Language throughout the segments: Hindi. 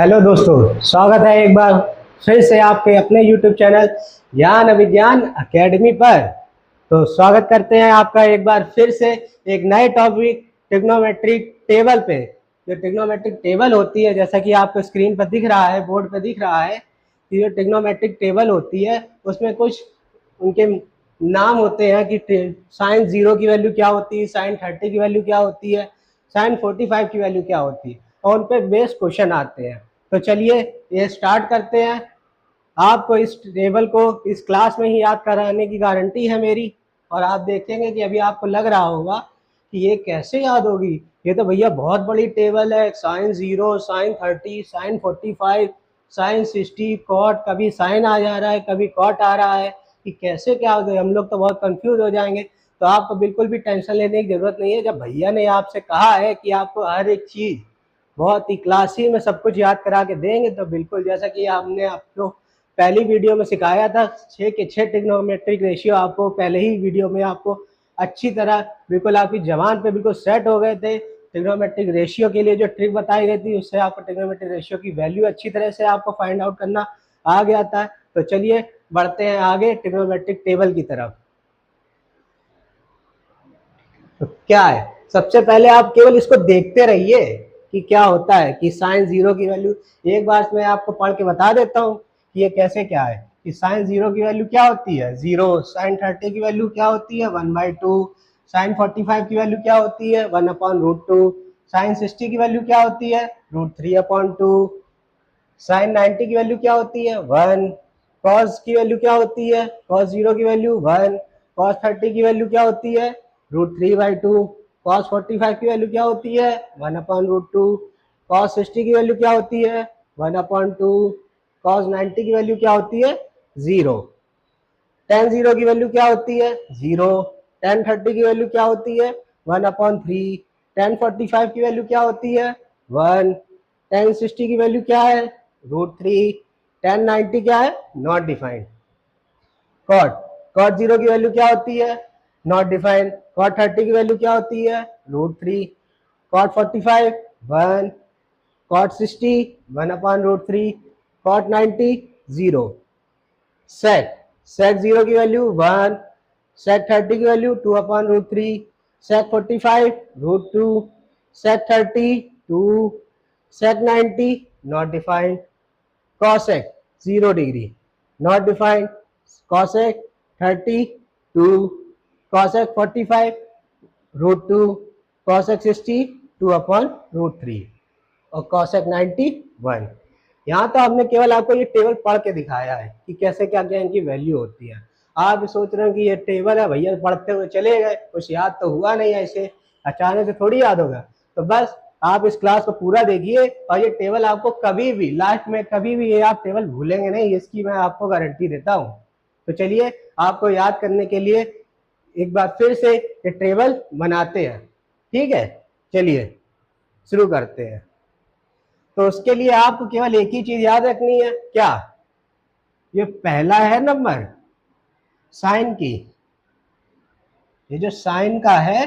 हेलो दोस्तों, स्वागत है एक बार फिर से आपके अपने YouTube चैनल ज्ञान अभिज्ञान एकेडमी पर। तो स्वागत करते हैं आपका एक बार फिर से एक नए टॉपिक ट्रिग्नोमेट्रिक टेबल पे। जो ट्रिग्नोमेट्रिक टेबल होती है, जैसा कि आपको स्क्रीन पर दिख रहा है, बोर्ड पर दिख रहा है कि जो ट्रिग्नोमेट्रिक टेबल होती है उसमें कुछ उनके नाम होते हैं कि साइन 0 की वैल्यू क्या होती है, साइन 30 की वैल्यू क्या होती है, साइन 45 की वैल्यू क्या होती है, और उन पे बेस क्वेश्चन आते हैं। तो चलिए ये स्टार्ट करते हैं। आपको इस टेबल को इस क्लास में ही याद कराने की गारंटी है मेरी, और आप देखेंगे कि अभी आपको लग रहा होगा कि ये कैसे याद होगी। ये तो भैया बहुत बड़ी टेबल है, sine 0, sine 30, sine 45, sine 60, cot, कभी साइन आ जा रहा है, कभी कॉट आ रहा है, कि कैसे क्या हो गया। हम लोग तो बहुत कंफ्यूज हो जाएंगे। तो आपको बिल्कुल भी टेंशन लेने की जरूरत नहीं है। जब भैया ने आपसे कहा है कि आपको हर एक चीज़ बहुत ही क्लासी में सब कुछ याद करा के देंगे, तो बिल्कुल जैसा कि हमने आपको पहली वीडियो में सिखाया था, 6 के 6 ट्रिग्नोमेट्रिक रेशियो आपको पहले ही वीडियो में आपको अच्छी तरह बिल्कुल आपकी जबान पे बिल्कुल सेट हो गए थे। ट्रिग्नोमेट्रिक रेशियो के लिए जो ट्रिक बताई गई थी, उससे आपको ट्रिग्नोमेट्रिक रेशियो की वैल्यू अच्छी तरह से आपको फाइंड आउट करना आ गया था। तो चलिए बढ़ते हैं आगे ट्रिग्नोमेट्रिक टेबल की तरफ। तो क्या है, सबसे पहले आप केवल इसको देखते रहिए कि क्या होता है कि साइन 0 की वैल्यू, एक बार मैं आपको पढ़ के बता देता हूँ कि ये कैसे क्या है। कि साइन 0 की वैल्यू क्या होती है, 0। साइन 30 की वैल्यू क्या होती है, 1/2। साइन 45 की वैल्यू क्या होती है, 1/√2। साइन 60 की वैल्यू क्या होती है, √3/2। साइन 90 की वैल्यू क्या होती है, 1। कॉस की वैल्यू क्या होती है, कॉस 0 की वैल्यू 1। कॉस 30 की वैल्यू क्या होती है, √3/2। कॉस 45 की वैल्यू क्या होती है, 1/√2। कॉस 60 की वैल्यू क्या होती है, 1/2। कॉस 90 की वैल्यू क्या होती है, 0। tan 0 की वैल्यू क्या होती है, 0। tan 30 की वैल्यू क्या होती है, 1/3। tan 45 की वैल्यू क्या होती है, 1। tan 60 की वैल्यू क्या है, √3। tan 90 क्या है, नॉट डिफाइंड। कॉट 0 की वैल्यू क्या होती है, नॉट डिफाइंड। कॉट 30 की वैल्यू क्या होती है, √3। Cot 45 1। Cot 60 1/√3। Cot 90 0। Sec sec 0 की वैल्यू 1। सेक 30 की value 2/√3। Sec 45 √2। Sec 30 2। Sec 90 not defined. Cosec 0 degree not defined. Cosec 30 2। Cosec 45 √2। Cosec 60 2/√3। और कॉसेक 90 1। यहाँ तो हमने केवल आपको ये टेबल पढ़ के दिखाया है कि कैसे क्या क्या इनकी वैल्यू होती है। आप सोच रहे हो कि ये टेबल है भैया, पढ़ते हुए चले गए, कुछ याद तो हुआ नहीं, ऐसे अचानक से थोड़ी याद होगा। तो बस आप इस क्लास को पूरा देखिए, और ये टेबल आपको कभी भी लास्ट में कभी भी ये आप टेबल भूलेंगे नहीं, इसकी मैं आपको गारंटी देता हूँ। तो चलिए आपको याद करने के लिए एक बार फिर से ये टेबल बनाते हैं। ठीक है, चलिए शुरू करते हैं। तो उसके लिए आपको केवल एक ही चीज याद रखनी है, क्या, ये पहला है नंबर साइन की, ये जो साइन का है,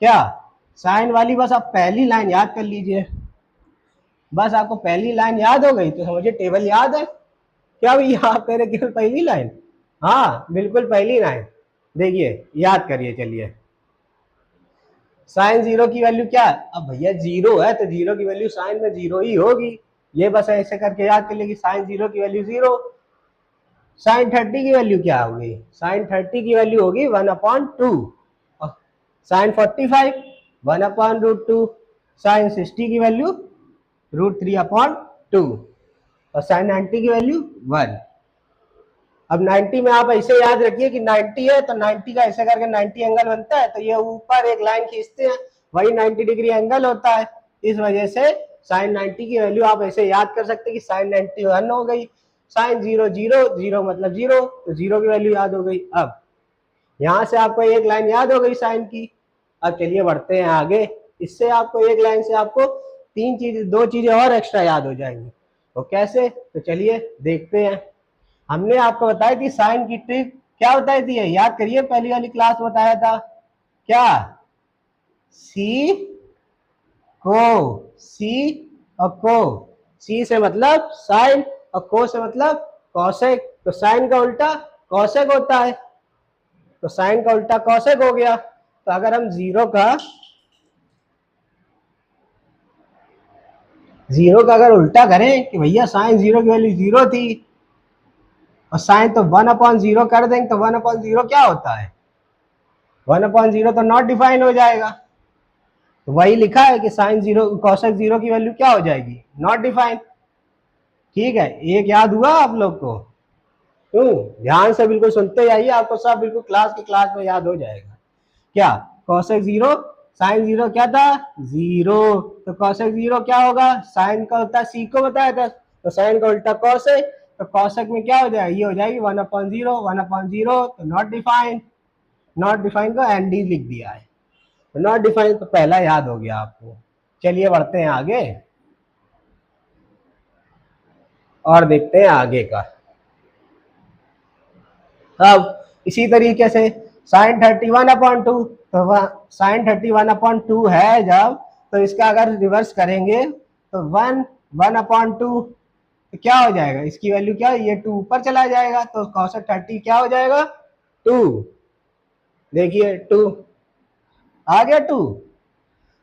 क्या, साइन वाली बस आप पहली लाइन याद कर लीजिए। बस आपको पहली लाइन याद हो गई तो समझिए टेबल याद है। क्या भैया आप कह रहे केवल पहली लाइन, हाँ बिल्कुल पहली लाइन। देखिए याद करिए, चलिए साइन 0 की वैल्यू क्या है, अब भैया 0 है तो 0 की वैल्यू साइन में 0 ही होगी। ये बस ऐसे करके याद कर लिए कि साइन 0 की वैल्यू 0। साइन 30 की वैल्यू क्या होगी, साइन 30 की वैल्यू होगी 1/2। साइन 45 1/√2। साइन 60 की वैल्यू √3/2। और साइन 90 की वैल्यू 1। अब 90 में आप ऐसे याद रखिए कि 90 है तो 90 का ऐसे करके 90 एंगल बनता है, तो ये ऊपर एक लाइन खींचते हैं, वही 90 डिग्री एंगल होता है। इस वजह से साइन 90 की वैल्यू आप ऐसे याद कर सकते हैं कि साइन 90 1 हो गई। साइन 0 0 0 मतलब 0, तो 0 की वैल्यू याद हो गई। अब यहाँ से आपको एक लाइन याद हो गई साइन की। अब चलिए बढ़ते हैं आगे। इससे आपको एक लाइन से आपको दो चीजें और एक्स्ट्रा याद हो जाएंगी। तो कैसे, तो चलिए देखते हैं। हमने आपको बताया कि साइन की ट्रिक क्या बताई थी, याद करिए, पहली वाली क्लास में बताया था, क्या, सी को, सी और को, सी से मतलब साइन और को से मतलब कॉसेक। तो साइन का उल्टा कॉसेक होता है, तो साइन का उल्टा कॉसेक हो गया। तो अगर हम जीरो का अगर उल्टा करें कि भैया साइन जीरो की वैल्यू जीरो थी और साइन तो 1/0 कर देंगे, तो 1/0 क्या होता है? 1/0 तो नॉट डिफाइन हो जाएगा। तो वही लिखा है कि साइन जीरो कॉसेक जीरो की वैल्यू क्या हो जाएगी? Not define. ठीक है, एक याद हुआ आप लोग को? क्यों? ध्यान से बिल्कुल सुनते जाइए, आपको सब बिल्कुल क्लास में याद हो जाएगा। क्या कॉसेक जीरो साइन जीरो क्या था? जीरो। तो कॉसेक जीरो क्या होगा? साइन का होता है सी को बताया था, तो साइन का उल्टा कॉसेक। तो कॉसेक में क्या हो जाएगा? ये हो जाएगी 1/0 1/0, तो नॉट डिफाइन। नॉट डिफाइन को एनडी लिख दिया है। तो नॉट डिफाइन तो पहला याद हो गया आपको। चलिए बढ़ते हैं आगे और देखते हैं आगे का। अब इसी तरीके से साइन 31/2, तो साइन 31/2 है जब, तो इसका अगर रिवर्स करेंगे तो 1/2, तो क्या हो जाएगा? इसकी वैल्यू क्या है? ये 2 ऊपर चला जाएगा, तो cos 30 क्या हो जाएगा? 2। देखिए 2 आ गया 2।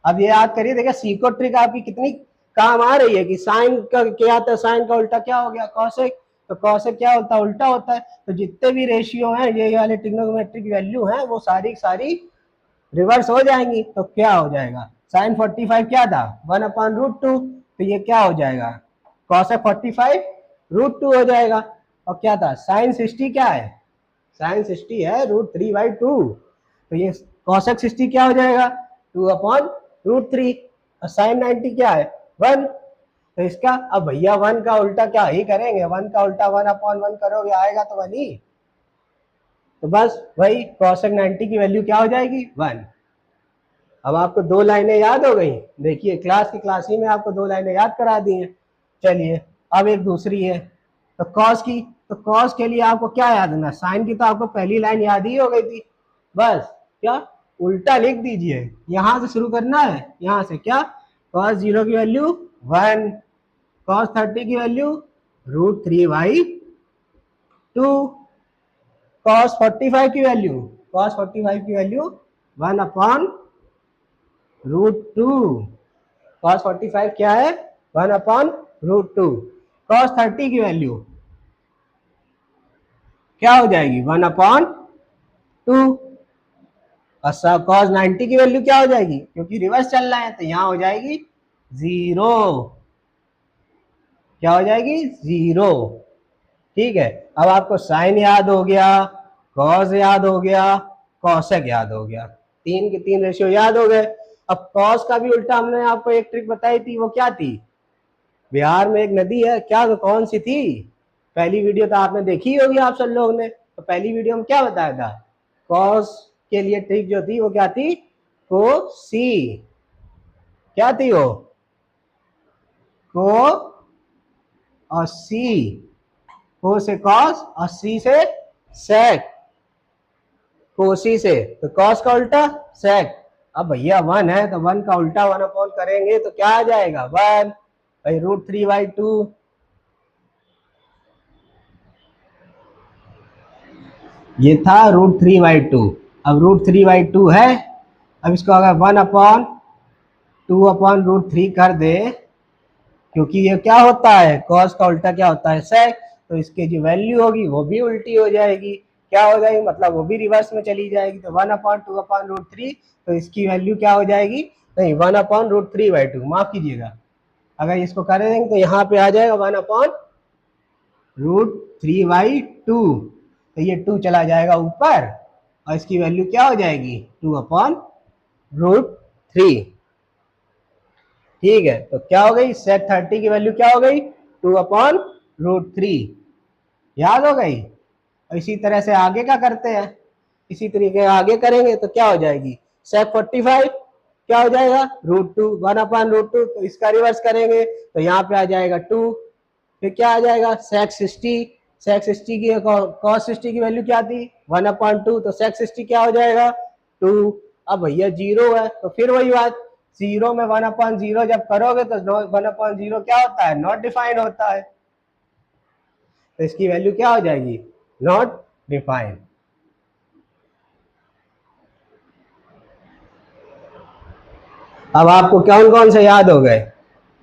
अब ये याद करिए, देखिए सीको ट्रिक आपकी कितनी काम आ रही है कि साइन का क्या आता है? साइन का उल्टा क्या हो गया? कॉसेक। तो कॉसेक क्या होता है? उल्टा होता है। तो जितने भी रेशियो हैं, ये वाले ट्रिग्नोमेट्रिक वैल्यू हैं, वो सारी सारी रिवर्स हो जाएंगी। तो क्या हो जाएगा? साइन 45 क्या था? 1/√2, तो ये क्या हो जाएगा? कॉसेक 45√2 हो जाएगा। और क्या था? साइन 60 क्या है? साइन 60 है √3/2, तो ये कॉसेक 60 क्या हो जाएगा? 2/√3। और साइन 90 क्या है? 1। तो इसका अब भैया 1 का उल्टा क्या ही करेंगे? 1 का उल्टा 1/1 करोगे, आएगा तो 1 ही। तो बस वही कॉसेक 90 की वैल्यू क्या हो जाएगी? 1। अब आपको दो लाइनें याद हो गई। देखिए क्लास ही में आपको दो लाइनें याद करा दी हैं। चलिए अब एक दूसरी है, तो कॉस की। तो कॉस के लिए आपको क्या याद है? साइन की तो आपको पहली लाइन याद ही हो गई थी। बस क्या उल्टा लिख दीजिए, यहां से शुरू करना है। यहां से क्या? कॉस 0 की वैल्यू 1, कॉस 30 की वैल्यू √3/2, कॉस 45 की वैल्यू 1/√2। कॉस 45 क्या है? 1/√2। कॉस 30 की वैल्यू क्या हो जाएगी? 1/2। और सब कॉस 90 की वैल्यू क्या हो जाएगी? क्योंकि रिवर्स चल रहा है तो यहां हो जाएगी 0। क्या हो जाएगी? 0। ठीक है, अब आपको साइन याद हो गया, कॉस याद हो गया, कॉसेक याद हो गया, तीन के तीन रेशियो याद हो गए। अब कॉस का भी उल्टा हमने आपको एक ट्रिक बताई थी, वो क्या थी? बिहार में एक नदी है, क्या तो कौन सी थी? पहली वीडियो तो आपने देखी होगी आप सब लोग ने। तो पहली वीडियो में क्या बताया था? कॉस के लिए ट्रिक जो थी वो क्या थी? को सी। क्या थी वो? को और सी। को से कॉस और सी से सेक। कोसी से तो कॉस का उल्टा सेक। अब भैया 1 है तो 1 का उल्टा 1/, करेंगे तो क्या आ जाएगा? 1 भाई √3/2। ये था √3/2। अब √3/2 है, अब इसको अगर 1/2/√3 कर दे, क्योंकि ये क्या होता है? कॉस का उल्टा क्या होता है? सेक। तो इसकी जो वैल्यू होगी वो भी उल्टी हो जाएगी। क्या हो जाएगी? मतलब वो भी रिवर्स में चली जाएगी। तो 1/2/√3, तो इसकी वैल्यू क्या हो जाएगी? नहीं, 1/√3/2, माफ कीजिएगा। अगर इसको कर देंगे तो यहाँ पे आ जाएगा 1/√3/2, तो ये 2 चला जाएगा ऊपर और इसकी वैल्यू क्या हो जाएगी? 2/√3। ठीक है, तो क्या हो गई? सेक 30 की वैल्यू क्या हो गई? 2/√3। याद हो गई? और इसी तरह से आगे का करते हैं, इसी तरीके आगे करेंगे तो क्या हो जाएगी? सेक 45 क्या हो जाएगा? √2, 1/√2। तो इसका रिवर्स करेंगे तो यहाँ पे आ जाएगा 2। फिर क्या आ जाएगा? सेक 60। सेक 60 की कॉस 60 की वैल्यू क्या थी? 1/2। तो सेक 60 क्या हो जाएगा? 2। अब भैया 0 है तो फिर वही बात, जीरो में 1/0 जब करोगे तो 1/0 क्या होता है, नॉट डिफाइन होता है, तो इसकी वैल्यू क्या हो जाएगी, नॉट डिफाइन। अब आपको कौन कौन से याद हो गए?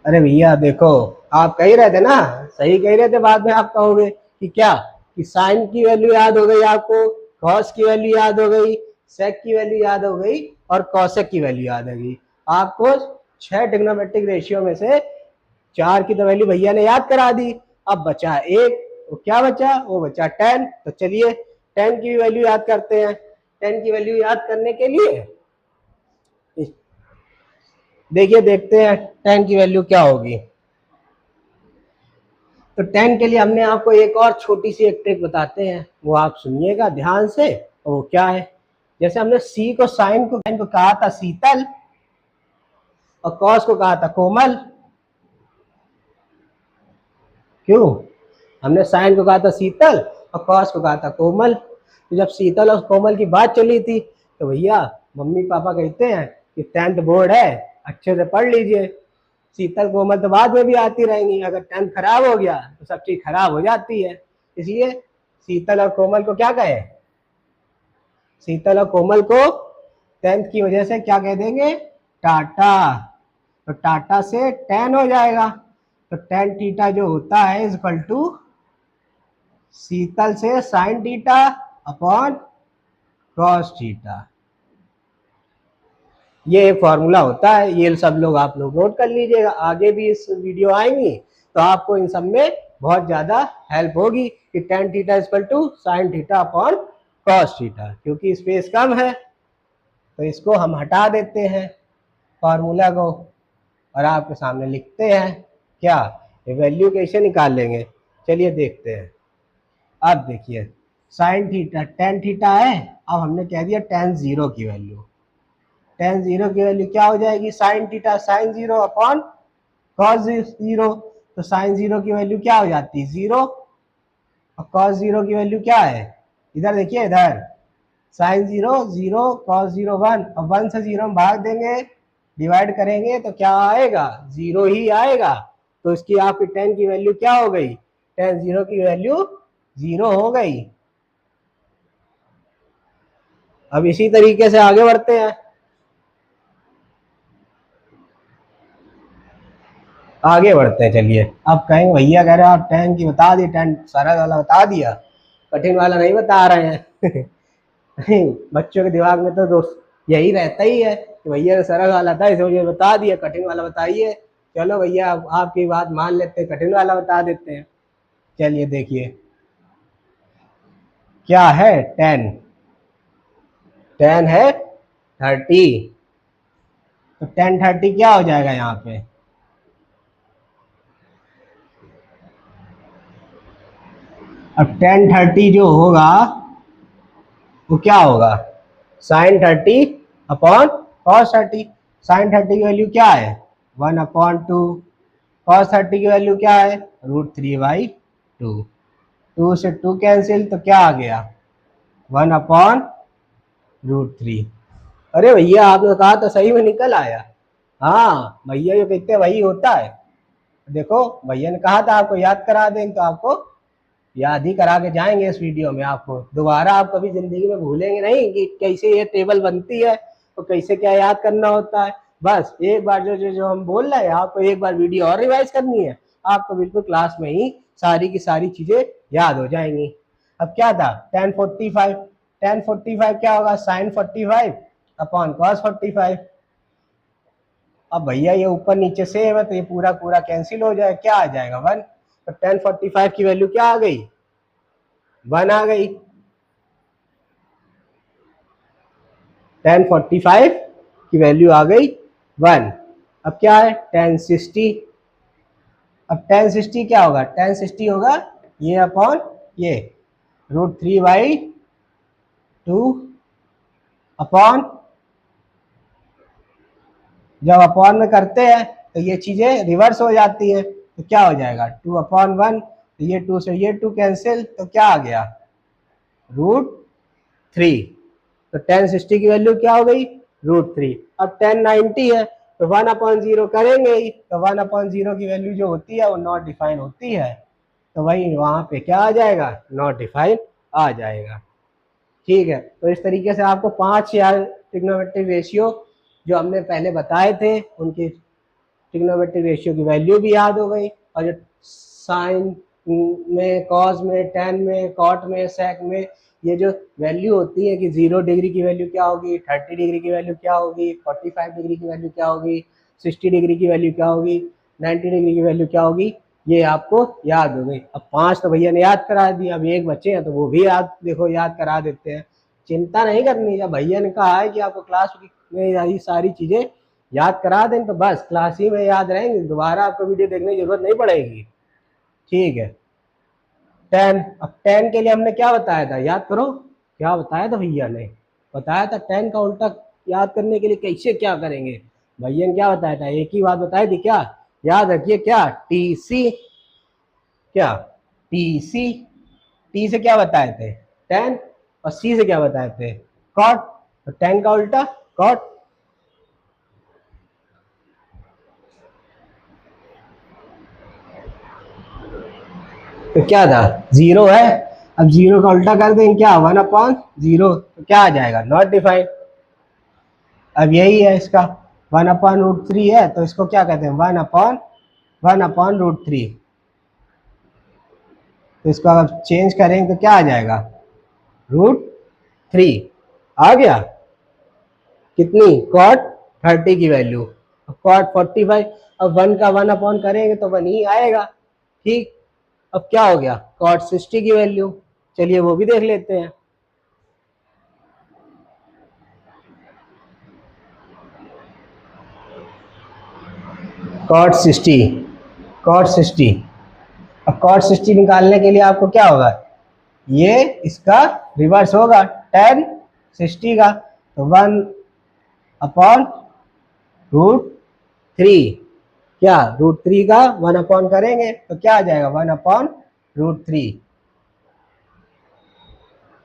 अरे भैया देखो, आप कह रहे थे ना, सही कह रहे थे, बाद में आप कहोगे कि क्या, कि साइन की वैल्यू याद हो गई आपको, कॉस की वैल्यू याद हो गई, सेक की वैल्यू याद हो गई और कॉसेक की वैल्यू याद हो गई। आपको 6 ट्रिग्नोमेट्रिक रेशियो में से 4 की तो वैल्यू भैया ने याद करा दी। अब बचा एक, वो क्या बचा, वो बचा 10। तो चलिए 10 की वैल्यू याद करते हैं। 10 की वैल्यू याद करने के लिए देखिए, देखते हैं 10 की वैल्यू क्या होगी। तो 10 के लिए हमने आपको एक और छोटी सी एक ट्रिक बताते हैं, वो आप सुनिएगा ध्यान से। और वो क्या है, जैसे हमने सी को साइन को कहा था शीतल और कॉस को कहा था कोमल। क्यों? हमने साइन को कहा था शीतल और कॉस को कहा था कोमल। तो जब शीतल और कोमल की बात चली थी तो भैया मम्मी पापा कहते हैं कि 10th बोर्ड है, अच्छे से पढ़ लीजिए, शीतल कोमल तो बाद में भी आती रहेंगी, अगर 10th खराब हो गया तो सब चीज खराब हो जाती है। इसलिए शीतल और कोमल को क्या कहे, शीतल और कोमल को 10th की वजह से क्या कह देंगे, टाटा। तो टाटा से 10 हो जाएगा, तो tan थीटा जो होता है इज इक्वल टू शीतल से sign theta upon cos theta. ये एक फॉर्मूला होता है, ये सब लोग आप लोग नोट कर लीजिएगा, आगे भी इस वीडियो आएंगी तो आपको इन सब में बहुत ज्यादा हेल्प होगी कि tan theta equal to sine theta upon cos theta. क्योंकि स्पेस कम है तो इसको हम हटा देते हैं फॉर्मूला को और आपके सामने लिखते हैं क्या, वैल्यू कैसे निकाल लेंगे, चलिए देखते हैं। अब देखिए साइन थीटा tan थीटा है, अब हमने कह दिया tan 0 की वैल्यू, tan 0 की वैल्यू क्या हो जाएगी, sine theta sine 0 upon cos 0। तो साइन 0 की वैल्यू क्या हो जाती है, 0, और कॉस 0 की वैल्यू क्या है, इधर देखिए, इधर साइन 0 0, कॉस 0 1, और 1 से 0 हम भाग देंगे, डिवाइड करेंगे तो क्या आएगा, 0 ही आएगा। तो इसकी आपकी tan की वैल्यू क्या हो गई, tan 0 की वैल्यू 0 हो गई। अब इसी तरीके से आगे बढ़ते हैं, आगे बढ़ते हैं। चलिए, अब कहेंगे भैया कह रहे हो आप tan की बता दी, tan सरल वाला बता दिया, कठिन वाला नहीं बता रहे हैं। नहीं, बच्चों के दिमाग में तो दोस्त यही रहता ही है कि भैया सरल वाला था इसे मुझे बता दिया, कठिन वाला बताइए। चलो भैया आपकी बात मान लेते हैं, कठिन वाला बता देते हैं। चलिए देखिए क्या है, tan है 30। तो tan 30 क्या हो जाएगा यहाँ पे, अब tan 30 जो होगा वो क्या होगा, साइन 30 अपॉन कॉस 30। साइन 30 की वैल्यू क्या है, 1/2। कॉस 30 की वैल्यू क्या है, √3/2। 2 से 2 कैंसिल तो क्या आ गया, 1/√3। अरे भैया आपने कहा तो सही में निकल आया। हाँ भैया जो कहते हैं वही होता है। देखो भैया ने कहा था आपको याद करा दें, तो आपको याद ही करा के जाएंगे इस वीडियो में। आपको दोबारा आप कभी जिंदगी में भूलेंगे नहीं कि कैसे ये टेबल बनती है तो कैसे क्या याद करना होता है। बस एक बार जो जो जो हम बोल रहे हैं आपको एक बार वीडियो और रिवाइज करनी है, आपको बिल्कुल क्लास में ही सारी की सारी चीजें याद हो जाएंगी। अब क्या था, tan45 क्या होगा, साइन 45 अपॉन कॉस 45। अब भैया ये ऊपर नीचे सेम है तो ये पूरा पूरा कैंसिल हो जाए, क्या आ जाएगा 1। तो tan45 की वैल्यू क्या आ गई, 1 आ गई। tan45 की वैल्यू आ गई 1। अब क्या है tan60, अब tan60 क्या होगा, tan60 होगा ये अपॉन ये √3/2 अपॉन, जब अपॉन में करते हैं तो ये चीजें रिवर्स हो जाती है, तो क्या हो जाएगा 2/1। तो ये 2 से ये 2 कैंसिल तो क्या आ गया, √3। तो tan60 की वैल्यू क्या हो गई, √3। अब tan90 है, तो 1/0 करेंगे ही, तो 1/0 की वैल्यू जो होती है वो नॉट डिफाइन होती है, तो वही वहां पे क्या आ जाएगा, नॉट डिफाइन आ जाएगा। ठीक है, तो इस तरीके से आपको 5 यार ट्रिग्नोमेट्रिक रेशियो जो हमने पहले बताए थे उनकी ट्रिग्नोमेट्रिक रेशियो की वैल्यू भी याद हो गई, और जो साइन में, कॉस में, टेन में, कॉट में, सेक में ये जो वैल्यू होती है कि 0 डिग्री की वैल्यू क्या होगी, 30 डिग्री की वैल्यू क्या होगी, 45 डिग्री की वैल्यू क्या होगी, 60 डिग्री की वैल्यू क्या होगी, 90 डिग्री की वैल्यू क्या होगी, ये आपको याद हो गई। अब 5 तो भैया ने याद करा दी, अब एक बच्चे हैं तो वो भी याद देखो याद करा देते हैं। चिंता नहीं करनी, जब भैया ने कहा है कि आपको क्लास में ये सारी चीजें याद करा दें तो बस क्लास ही में याद रहेंगे, दोबारा आपको वीडियो देखने की जरूरत नहीं पड़ेगी। ठीक है, 10, अब 10 के लिए हमने क्या बताया था, याद करो क्या बताया था भैया ने, बताया था 10 का उल्टा याद करने के लिए कैसे क्या करेंगे। भैया ने क्या बताया था, एक ही बात बताई थी, क्या याद रखिए, क्या टीसी, क्या टीसी, टी से क्या बताए थे 10, और सी से क्या बताए थे कॉट, तो 10 का उल्टा कॉट। तो क्या था, 0 है, अब 0 का उल्टा कर देंगे क्या, 1/0, तो क्या आ जाएगा, नॉट डिफाइंड। अब यही है इसका 1/√3 है, तो इसको क्या कहते हैं, 1/√3। तो इसको अगर चेंज करेंगे तो क्या आ जाएगा, √3 आ गया। कितनी, कॉट 30 की वैल्यू, कॉट 45, अब 1 का 1 अपॉन करेंगे तो 1 ही आएगा। ठीक, अब क्या हो गया, कॉट 60 की वैल्यू, चलिए वो भी देख लेते हैं। कॉट 60, कॉट 60, अब कॉट 60 निकालने के लिए आपको क्या होगा, ये इसका रिवर्स होगा, tan 60 का, तो 1/√3, क्या √3 का 1 अपॉन करेंगे तो क्या आ जाएगा, 1/√3।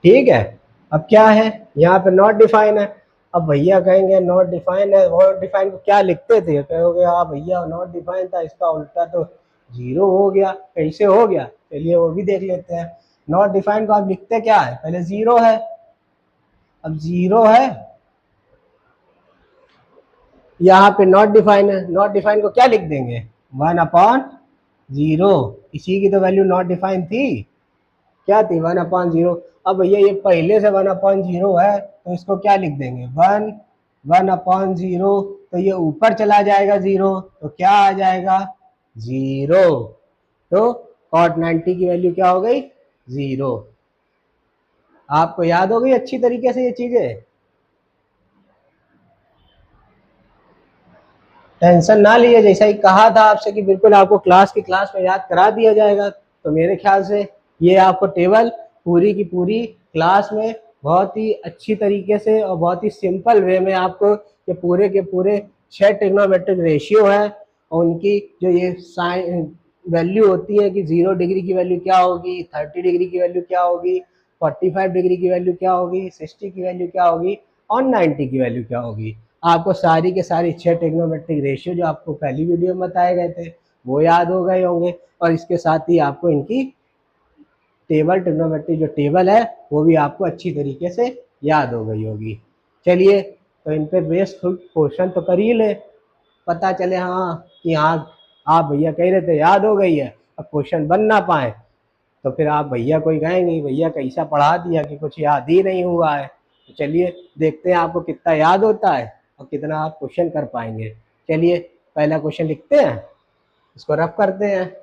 ठीक है, अब क्या है, यहाँ पे नॉट डिफाइन है। अब भैया कहेंगे नॉट डिफाइन है, नॉट डिफाइन को क्या लिखते थे, कहोगे हाँ भैया नॉट डिफाइन था, इसका उल्टा तो 0 हो गया, कैसे हो गया, चलिए वो भी देख लेते हैं। नॉट डिफाइन को आप लिखते क्या है, पहले 0 है, अब 0 है, यहाँ पे नॉट डिफाइन है, नॉट डिफाइन को क्या लिख देंगे, 1/0, इसी की तो वैल्यू नॉट डिफाइन थी, क्या थी, 1/0। अब भैया ये पहले से 1/0 है, तो इसको क्या लिख देंगे, 1/0, तो ये ऊपर चला जाएगा 0, तो क्या आ जाएगा, 0। तो कॉट 90 की वैल्यू क्या हो गई, 0। आपको याद हो गई अच्छी तरीके से ये चीजें, टेंशन ना लिए, जैसा ही कहा था आपसे कि बिल्कुल आपको क्लास में याद करा दिया जाएगा, तो मेरे ख्याल से ये आपको टेबल पूरी की पूरी क्लास में बहुत ही अच्छी तरीके से और बहुत ही सिंपल वे में आपको ये पूरे के पूरे 6 ट्रिग्नोमेट्रिक रेशियो है, और उनकी जो ये साइन वैल्यू होती है कि 0 डिग्री की वैल्यू क्या होगी, 30 डिग्री की वैल्यू क्या होगी, 45 डिग्री की वैल्यू क्या होगी, 60 की वैल्यू क्या होगी, और 90 की वैल्यू क्या होगी, आपको सारी के सारी 6 ट्रिग्नोमेट्रिक रेशियो जो आपको पहली वीडियो में बताए गए थे वो याद हो गए होंगे, और इसके साथ ही आपको इनकी टेबल, ट्रिग्नोमेट्री जो टेबल है वो भी आपको अच्छी तरीके से याद हो गई होगी। चलिए, तो इन पे बेस्ड क्वेश्चन तो कर ही ले, पता चले हाँ कि हाँ आप भैया कह रहे थे याद हो गई है, अब क्वेश्चन बन ना पाए तो फिर आप भैया कोई कहेंगे भैया कैसा पढ़ा दिया कि कुछ याद ही नहीं हुआ है। तो चलिए देखते हैं आपको कितना याद होता है और कितना आप क्वेश्चन कर पाएंगे। चलिए पहला क्वेश्चन लिखते हैं, इसको रफ करते हैं।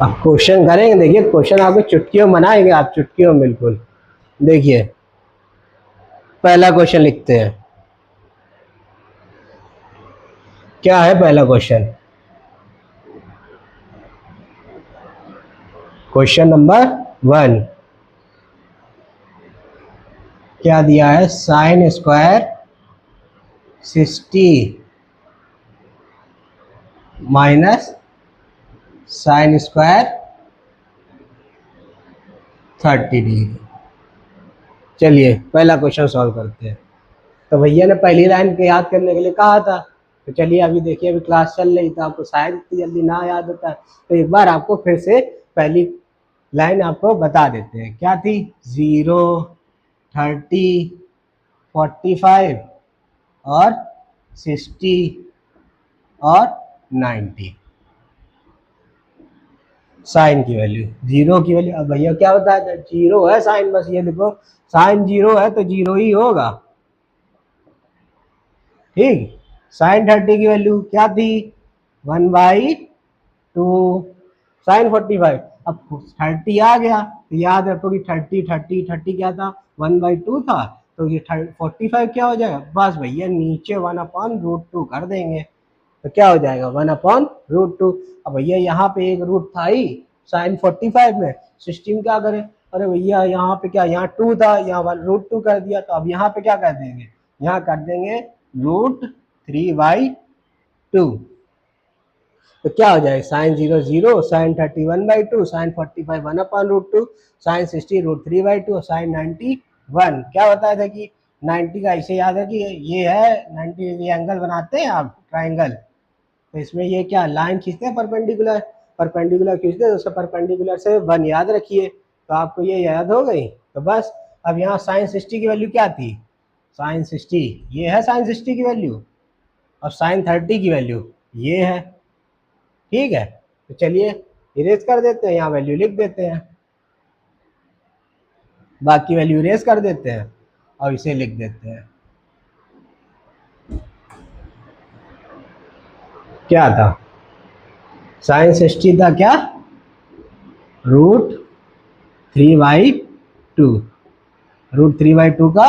अब क्वेश्चन करेंगे, देखिए क्वेश्चन आपको चुटकियों मनाएंगे, आप चुटकियों बिल्कुल। देखिए पहला क्वेश्चन लिखते हैं, क्या है पहला क्वेश्चन? क्वेश्चन नंबर 1 क्या दिया है? Sine square 60 minus sine square 30 degree. चलिए पहला क्वेश्चन सॉल्व करते हैं। तो भैया ने पहली लाइन को याद करने के लिए कहा था, तो चलिए अभी देखिए, अभी क्लास चल रही तो आपको शायद इतनी जल्दी ना याद होता, तो एक बार आपको फिर से पहली लाइन आपको बता देते हैं। क्या थी? 0, 30, 45 और 60 और 90। साइन की वैल्यू, जीरो की वैल्यू। अब भैया क्या बताया था? जीरो है साइन, बस ये देखो साइन जीरो है तो जीरो ही होगा। ठीक। साइन 30 की वैल्यू क्या थी? 1/2। साइन 45, अब 30 आ गया तो याद रखो कि 30 क्या था? 1/2 था, तो ये 45 क्या हो जाएगा? बस भैया नीचे 1/√2 कर देंगे तो क्या हो जाएगा? 1/√2। अब भैया यहाँ पे एक रूट था ही साइन 45 में, 60 में क्या करें? अरे भैया यहाँ पे क्या, यहाँ 2 था, यहाँ 1/√2 कर दिया, तो अब यहाँ पे क्या कर देंगे? यहाँ कर देंगे √3/2। तो क्या हो जाएगा? साइन 0 0, साइन 30 1/2, साइन 45 1/√2, साइन 60 √3/2 और साइन 90 1। क्या बताया था कि 90 का ऐसे याद है कि ये है 90, ये एंगल बनाते हैं आप ट्राइंगल, तो इसमें ये क्या लाइन खींचते हैं परपेंडिकुलर, परपेंडिकुलर खींचते हैं, तो परपेंडिकुलर से 1 याद रखिए, तो आपको ये याद हो गई। तो बस अब यहाँ साइन 60 की वैल्यू क्या थी? साइन 60 ये है, साइन 60 की वैल्यू, और साइन 30 की वैल्यू ये है। ठीक है, तो चलिए इरेज कर देते हैं, यहाँ वैल्यू लिख देते हैं, बाकी वैल्यू इरेज कर देते हैं और इसे लिख देते हैं। क्या था? साइन 60 था क्या? √3/2, √3/2 का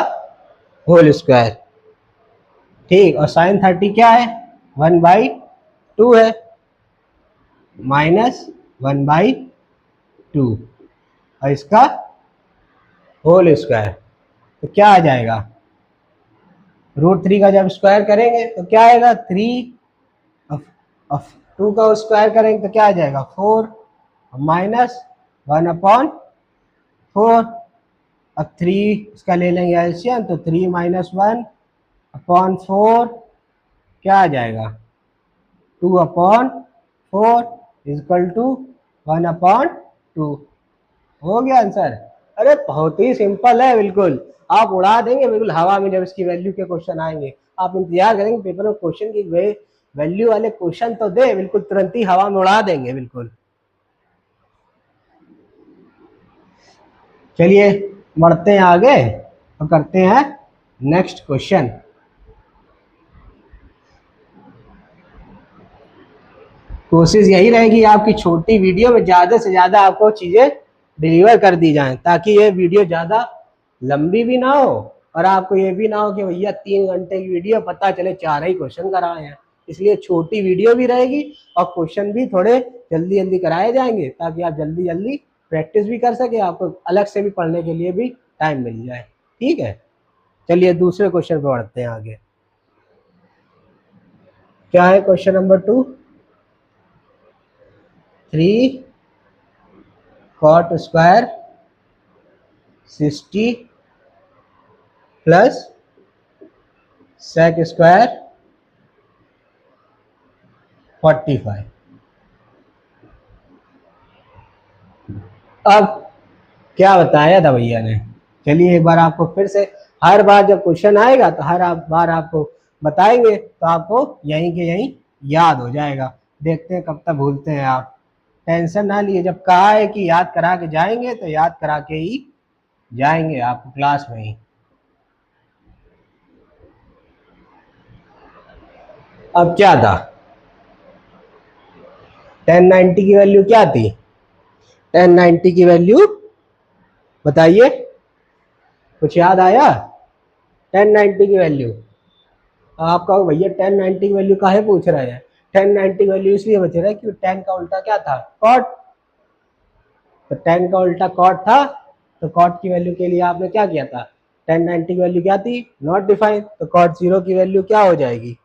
होल स्क्वायर। ठीक, और साइन 30 क्या है? 1/2 है, माइनस 1/2 और इसका होल स्क्वायर, तो क्या आ जाएगा? √3 का जब स्क्वायर करेंगे तो क्या आएगा? 3, और 2 का स्क्वायर करेंगे तो क्या आ जाएगा? 4, माइनस 1/4। अब 3 इसका ले लेंगे एलसीएम, तो 3 - 1/4 क्या आ जाएगा? 2/4 इक्वल टू 1/2। हो गया आंसर। अरे बहुत ही सिंपल है, बिल्कुल आप उड़ा देंगे बिल्कुल हवा में जब इसकी वैल्यू के क्वेश्चन आएंगे। आप इंतजार करेंगे पेपर में क्वेश्चन की वैल्यू वाले क्वेश्चन तो दे, बिल्कुल तुरंत ही हवा में उड़ा देंगे बिल्कुल। चलिए बढ़ते हैं आगे और करते हैं नेक्स्ट क्वेश्चन। कोशिश यही रहेगी आपकी छोटी वीडियो में ज़्यादा से ज़्यादा आपको चीज़ें डिलीवर कर दी जाएं, ताकि ये वीडियो ज़्यादा लंबी भी ना हो और आपको ये भी ना हो कि भैया 3 घंटे की वीडियो पता चले 4 ही क्वेश्चन कराए हैं। इसलिए छोटी वीडियो भी रहेगी और क्वेश्चन भी थोड़े जल्दी जल्दी कराए जाएंगे, ताकि आप जल्दी जल्दी प्रैक्टिस भी कर सके, आपको अलग से भी पढ़ने के लिए भी टाइम मिल जाए। ठीक है, चलिए दूसरे क्वेश्चन पर बढ़ते हैं आगे। क्या है question number 2? 3 cot square 60 plus sec square 45। अब क्या बताया था भैया ने? चलिए एक बार आपको फिर से, हर बार जब क्वेश्चन आएगा तो हर बार आपको बताएंगे तो आपको यहीं के यहीं याद हो जाएगा। देखते हैं कब तक भूलते हैं आप। टेंशन ना लिए, जब कहा है कि याद करा के जाएंगे तो याद करा के ही जाएंगे आपको क्लास में ही। अब क्या था? 1090 की वैल्यू क्या थी? 1090 की वैल्यू बताइए, कुछ याद आया? 1090 की वैल्यू आपका भैया 1090 की वैल्यू काहे पूछ रहा है? 1090 की वैल्यू इसलिए बच रहा है कि 10 का उल्टा क्या था? कॉट। तो 10 का उल्टा कॉट था, तो कॉट की वैल्यू के लिए आपने क्या किया था? 1090 की वैल्यू क्या थी? Not defined. तो कॉट जीरो की वैल्यू क्या हो जाएगी?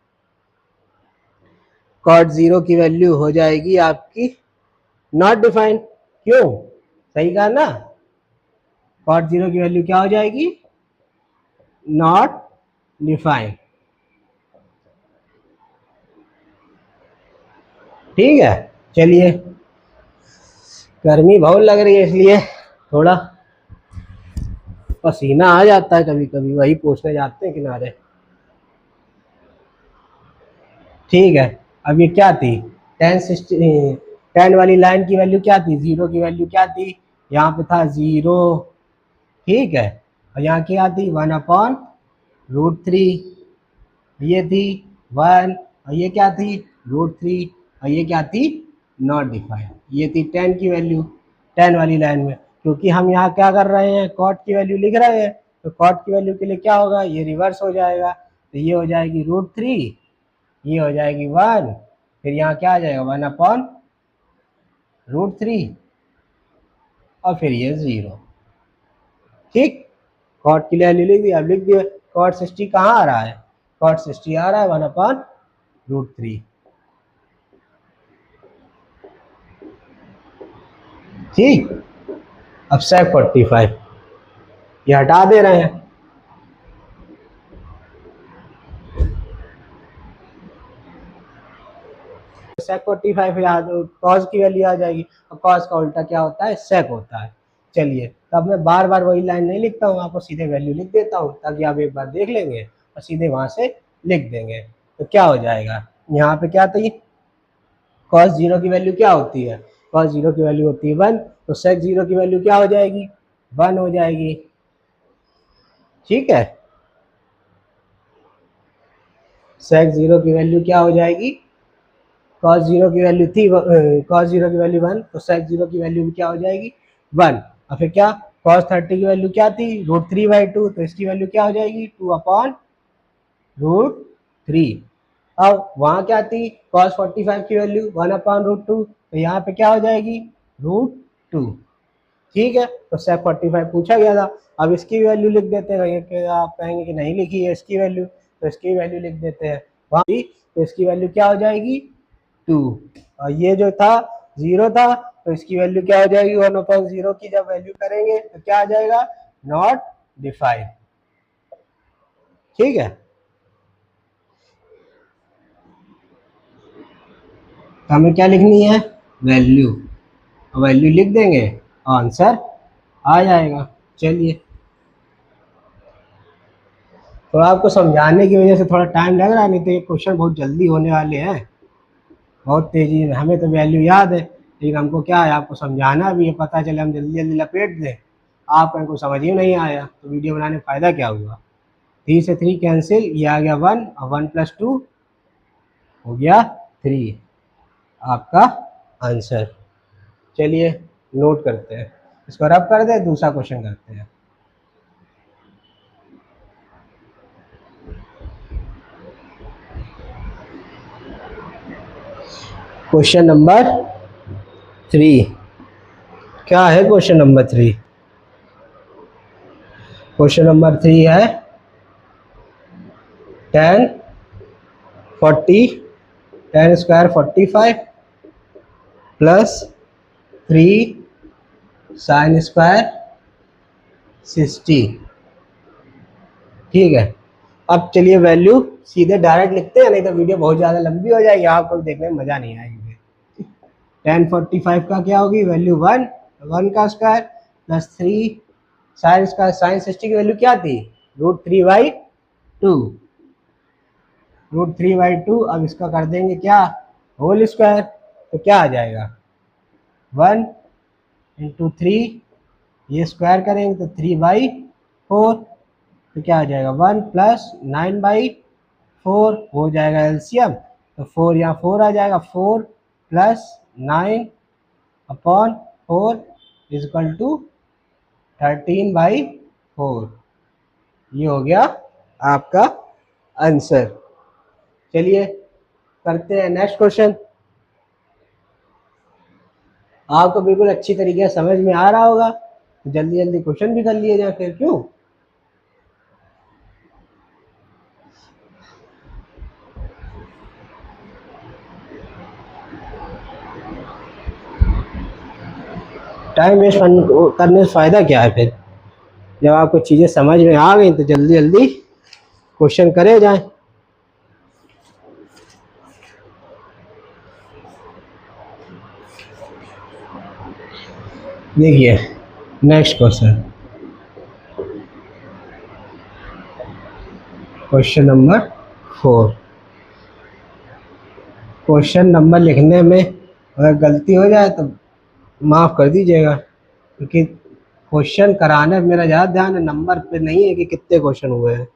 कॉट जीरो की वैल्यू हो जाएगी आपकी नॉट डिफाइंड। क्यों? सही कहा ना? कॉट जीरो की वैल्यू क्या हो जाएगी? Not defined. ठीक है, चलिए। गर्मी बहुत लग रही है इसलिए थोड़ा पसीना आ जाता है कभी कभी, वही पूछने जाते हैं किनारे। ठीक है, अब ये क्या थी? 10 वाली लाइन की वैल्यू क्या थी? जीरो की वैल्यू क्या थी? यहाँ पे था जीरो। ठीक है, और यहाँ क्या थी? 1/√3। ये थी 1, और ये क्या थी? √3, और ये क्या थी? Not defined. ये थी 10 की वैल्यू 10 वाली लाइन में। क्योंकि हम यहाँ क्या कर रहे हैं? कॉट की वैल्यू लिख रहे हैं, तो कॉट की वैल्यू के लिए क्या होगा? ये रिवर्स हो जाएगा, तो ये हो जाएगी √3, ये हो जाएगी 1, फिर यहाँ क्या आ जाएगा? 1/√3, और फिर ये 0। ठीक, कॉट की वैल्यू लिख दी। अब लिख दिया कॉट 60 कहाँ आ रहा है? कॉट 60 आ रहा है 1/√3। ठीक, अब sec 45 ये हटा दे रहे हैं। sec 45 याद cos की वैल्यू आ जाएगी, और cos का उल्टा क्या होता है? sec होता है। चलिए, तब मैं बार बार वही लाइन नहीं लिखता हूँ, आपको सीधे वैल्यू लिख देता हूँ ताकि आप एक बार देख लेंगे और सीधे वहां से लिख देंगे। तो क्या हो जाएगा? यहाँ पे क्या थी? cos जीरो की वैल्यू क्या होती है? cos जीरो की वैल्यू होती है 1, तो sec जीरो की वैल्यू क्या हो जाएगी? 1 हो जाएगी। ठीक है, sec जीरो की वैल्यू क्या हो जाएगी? cos जीरो की वैल्यू थी cos जीरो की वैल्यू 1, तो sec जीरो की वैल्यू भी क्या हो जाएगी? 1। और फिर क्या? cos 30 की वैल्यू क्या थी? √3/2, तो इसकी वैल्यू क्या हो जाएगी? 2/√3। अब वहां क्या थी? cos 45 की वैल्यू 1/√2, तो यहाँ पे क्या हो जाएगी? √2। ठीक है, तो sec 45 पूछा गया था। अब इसकी वैल्यू लिख देते हैं, कि आप कहेंगे कि नहीं लिखी है इसकी वैल्यू, तो इसकी वैल्यू लिख देते हैं वहाँ भी। तो इसकी वैल्यू क्या हो जाएगी? 2। और ये जो था 0 था, तो इसकी वैल्यू क्या हो जाएगी? 1/0 की जब वैल्यू करेंगे तो क्या आ जाएगा? Not defined. ठीक है, तो हमें क्या लिखनी है? वैल्यू। वैल्यू लिख देंगे, आंसर आ जाएगा। चलिए, तो आपको समझाने की वजह से थोड़ा टाइम लग रहा है, नहीं तो ये क्वेश्चन बहुत जल्दी होने वाले हैं, बहुत तेजी में। हमें तो वैल्यू याद है, लेकिन हमको क्या है, आपको समझाना भी है, पता चले हम जल्दी जल्दी लपेट दें, आपको इनको समझ ही नहीं आया, तो वीडियो बनाने का फ़ायदा क्या हुआ? 3 से 3 कैंसिल, ये आ गया 1, और 1+2 हो गया 3, आपका आंसर। चलिए, नोट करते हैं, इसको रब कर दे, दूसरा क्वेश्चन करते हैं। Question number 3। क्या है क्वेश्चन नंबर 3? क्वेश्चन नंबर 3 है 10 40 10 स्क्वायर 45 प्लस 3 साइन स्क्वायर 60। ठीक है, अब चलिए वैल्यू सीधे डायरेक्ट लिखते हैं, नहीं तो वीडियो बहुत ज़्यादा लंबी हो जाएगी, आपको देखने में मज़ा नहीं आएगी। 1045 का क्या होगी वैल्यू? 1, 1 का square plus 3 sine square, sine 60 की वैल्यू क्या थी? √3/2, √3/2। अब इसका कर देंगे क्या? होल स्क्वायर, तो क्या आ जाएगा? 1 × 3, ये स्क्वायर करेंगे तो 3/4, तो क्या आ जाएगा? 1 + 9/4 हो जाएगा एलसीएम, तो 4 यहाँ 4 आ जाएगा, 4 + 9/4 = 13/4। ये हो गया आपका आंसर। चलिए करते हैं नेक्स्ट क्वेश्चन। आपको बिल्कुल अच्छी तरीके से समझ में आ रहा होगा तो जल्दी जल्दी क्वेश्चन भी कर लिए जाए फिर, क्यों। टाइम वेस्ट करने से फ़ायदा क्या है फिर, जब आपको चीज़ें समझ में आ गई तो जल्दी जल्दी क्वेश्चन करे जाएं। देखिए next question, question number 4। Question number लिखने में अगर गलती हो जाए तो माफ़ कर दीजिएगा, क्योंकि क्वेश्चन कराने में मेरा ज़्यादा ध्यान है, नंबर पे नहीं है कि कितने क्वेश्चन हुए हैं।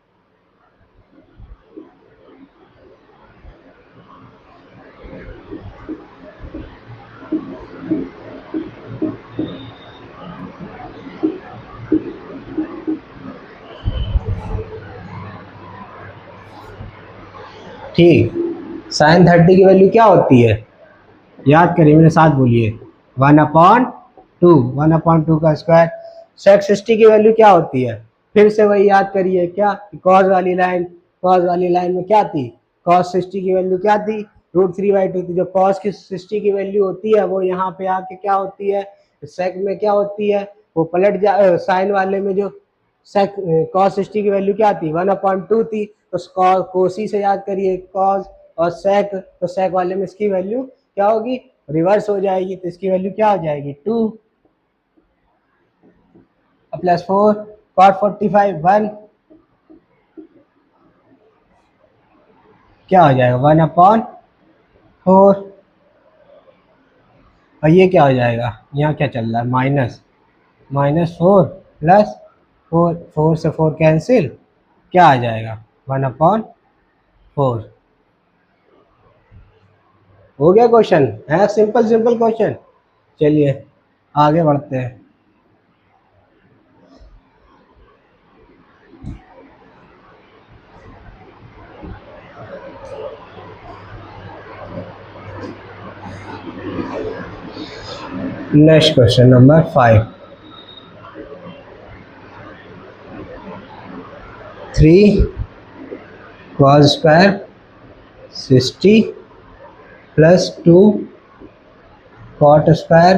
ठीक, साइन 30 की वैल्यू क्या होती है, याद करिए मेरे साथ बोलिए, 1/2, 1/2 का स्क्वायर। सेक 60 की वैल्यू क्या होती है, फिर से वही याद करिए, क्या कॉस वाली लाइन, कॉस वाली लाइन में क्या थी, कॉस 60 की वैल्यू क्या थी, √3/2 थी। जो कॉस की 60 की वैल्यू होती है वो यहाँ पे आके क्या होती है, सेक में क्या होती है, वो पलट जा, साइन वाले में जो सेक कॉस 60 की वैल्यू क्या थी, 1/2 थी। तो कोसी से याद करिए कॉस और सेक, तो सेक वाले में इसकी वैल्यू क्या होगी, रिवर्स हो जाएगी, तो इसकी वैल्यू क्या हो जाएगी 2 प्लस 4 cot 45 1 क्या हो जाएगा 1/4, और ये क्या हो जाएगा, यहाँ क्या चल रहा है -4 प्लस 4, 4 से 4 कैंसिल, क्या आ जाएगा 1/4। हो गया क्वेश्चन, है सिंपल सिंपल क्वेश्चन। चलिए आगे बढ़ते हैं। Next question number 5। 3 cos square 60 plus 2 cot square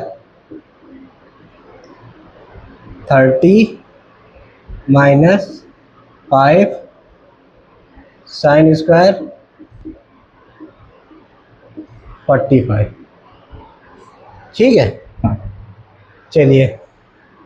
30 minus 5 sine square 45। ठीक है, चलिए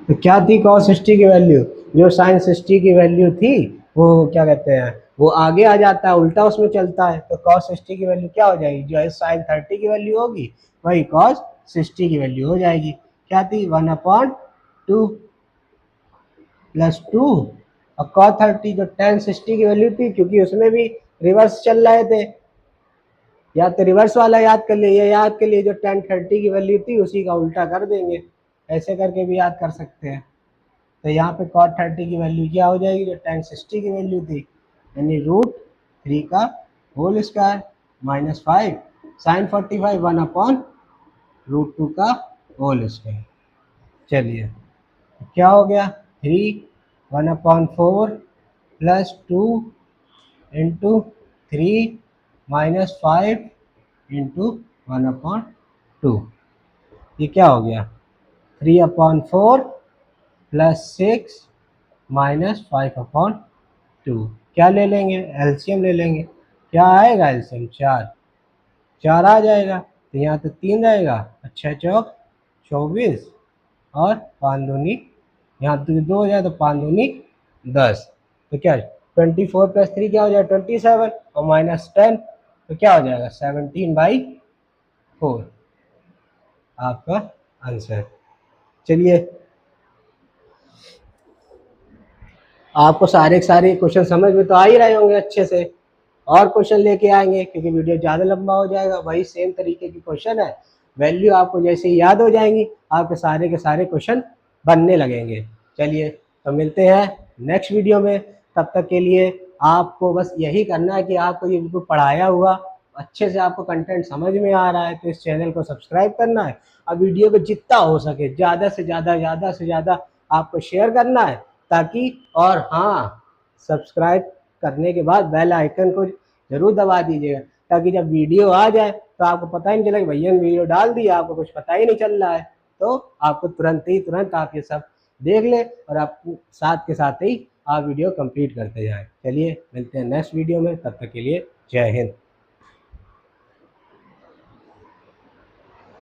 तो क्या थी cos 60 की वैल्यू, जो sin 60 की वैल्यू थी वो क्या कहते हैं, वो आगे आ जाता है, उल्टा उसमें चलता है। तो cos 60 की वैल्यू क्या हो जाएगी, जो है sin 30 की वैल्यू होगी वही cos 60 की वैल्यू हो जाएगी। क्या थी 1/2 प्लस 2, और cos 30 जो tan 60 की वैल्यू थी, क्योंकि उसमें भी रिवर्स चल रहे थे, या तो रिवर्स वाला याद कर लिए, या याद कर लिए जो tan 30 की वैल्यू थी उसी का उल्टा कर देंगे, ऐसे करके भी याद कर सकते हैं। तो यहाँ पे cot 30 की वैल्यू क्या हो जाएगी, जो tan 60 की वैल्यू थी, यानी √3 का होल स्क्वायर माइनस 5 साइन 45 1/√2 का होल स्क्वायर। चलिए क्या हो गया, 3 1/4 प्लस 2 इंटू 3 माइनस 5 इंटू 1/2, ये क्या हो गया 3/4 प्लस 6 माइनस 5/2। क्या ले लेंगे, एलसीएम ले लेंगे, क्या आएगा एलसीएम 4 आ जाएगा, तो यहाँ तो 3 रहेगा, अच्छा चौक 24 और 5 दूनी, यहाँ तो 2 हो जाए तो 5 दूनी 10, तो क्या 24 प्लस 3 क्या हो जाएगा 27, और माइनस 10 तो क्या हो जाएगा 17/4 आपका आंसर। चलिए आपको सारे के सारे क्वेश्चन समझ में तो आ ही रहे होंगे अच्छे से, और क्वेश्चन लेके आएंगे क्योंकि वीडियो ज़्यादा लंबा हो जाएगा। वही सेम तरीके की क्वेश्चन है, वैल्यू आपको जैसे ही याद हो जाएंगी आपके सारे के सारे क्वेश्चन बनने लगेंगे। चलिए तो मिलते हैं नेक्स्ट वीडियो में, तब तक के लिए आपको बस यही करना है कि आपको ये बिल्कुल पढ़ाया हुआ अच्छे से आपको कंटेंट समझ में आ रहा है तो इस चैनल को सब्सक्राइब करना है और वीडियो को जितना हो सके ज़्यादा से ज़्यादा आपको शेयर करना है ताकि, और हाँ, सब्सक्राइब करने के बाद बेल आइकन को ज़रूर दबा दीजिएगा ताकि जब वीडियो आ जाए तो आपको पता ही नहीं चला कि भैया ने वीडियो डाल दिया, आपको कुछ पता ही नहीं चल रहा है। तो आपको तुरंत आप ये सब देख ले और आप साथ के साथ ही आप वीडियो कंप्लीट करते जाएं। चलिए मिलते हैं नेक्स्ट वीडियो में, तब तक के लिए जय हिंद।